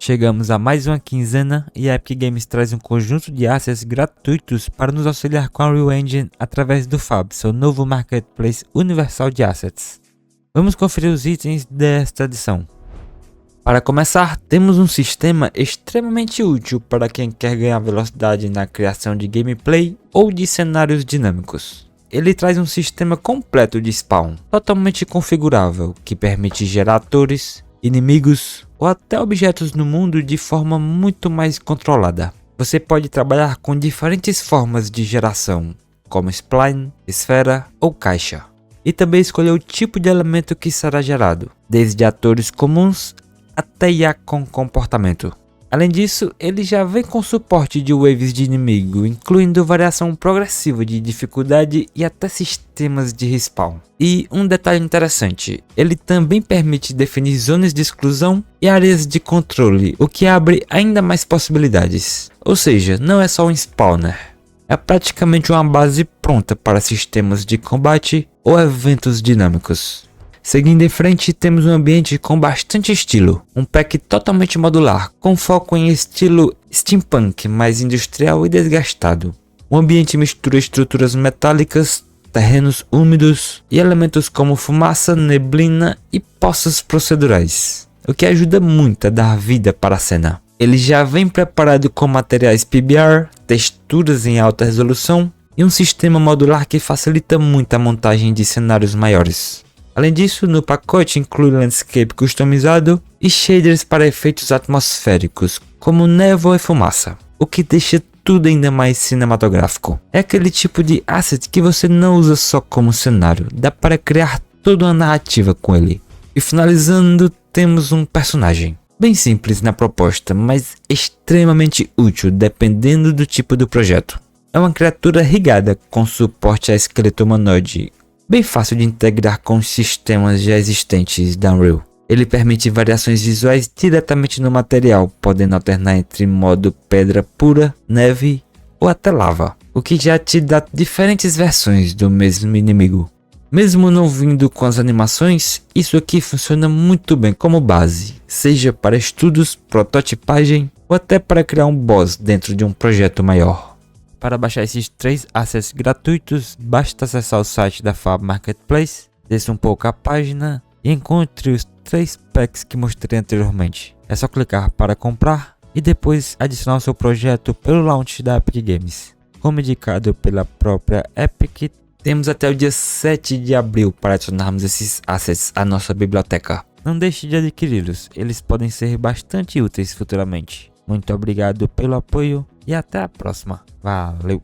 Chegamos a mais uma quinzena e a Epic Games traz um conjunto de assets gratuitos para nos auxiliar com a Unreal Engine através do FAB, seu novo marketplace universal de assets. Vamos conferir os itens desta edição. Para começar, temos um sistema extremamente útil para quem quer ganhar velocidade na criação de gameplay ou de cenários dinâmicos. Ele traz um sistema completo de spawn, totalmente configurável, que permite gerar atores, inimigos ou até objetos no mundo de forma muito mais controlada. Você pode trabalhar com diferentes formas de geração, como spline, esfera ou caixa, e também escolher o tipo de elemento que será gerado, desde atores comuns até IA com comportamento. Além disso, ele já vem com suporte de waves de inimigo, incluindo variação progressiva de dificuldade e até sistemas de respawn. E um detalhe interessante, ele também permite definir zonas de exclusão e áreas de controle, o que abre ainda mais possibilidades. Ou seja, não é só um spawner, é praticamente uma base pronta para sistemas de combate ou eventos dinâmicos. Seguindo em frente, temos um ambiente com bastante estilo, um pack totalmente modular, com foco em estilo steampunk, mais industrial e desgastado. O ambiente mistura estruturas metálicas, terrenos úmidos e elementos como fumaça, neblina e poços procedurais, o que ajuda muito a dar vida para a cena. Ele já vem preparado com materiais PBR, texturas em alta resolução e um sistema modular que facilita muito a montagem de cenários maiores. Além disso, no pacote inclui landscape customizado e shaders para efeitos atmosféricos, como névoa e fumaça, o que deixa tudo ainda mais cinematográfico. É aquele tipo de asset que você não usa só como cenário, dá para criar toda uma narrativa com ele. E finalizando, temos um personagem, bem simples na proposta, mas extremamente útil dependendo do tipo do projeto. É uma criatura rigada com suporte a esqueleto humanoide, bem fácil de integrar com os sistemas já existentes da Unreal. Ele permite variações visuais diretamente no material, podendo alternar entre modo pedra pura, neve ou até lava, o que já te dá diferentes versões do mesmo inimigo. Mesmo não vindo com as animações, isso aqui funciona muito bem como base, seja para estudos, prototipagem ou até para criar um boss dentro de um projeto maior. Para baixar esses 3 assets gratuitos, basta acessar o site da FAB Marketplace, desça um pouco a página e encontre os 3 packs que mostrei anteriormente. É só clicar para comprar e depois adicionar o seu projeto pelo launch da Epic Games. Como indicado pela própria Epic, temos até o dia 7 de abril para adicionarmos esses assets à nossa biblioteca. Não deixe de adquiri-los, eles podem ser bastante úteis futuramente. Muito obrigado pelo apoio e até a próxima. Valeu!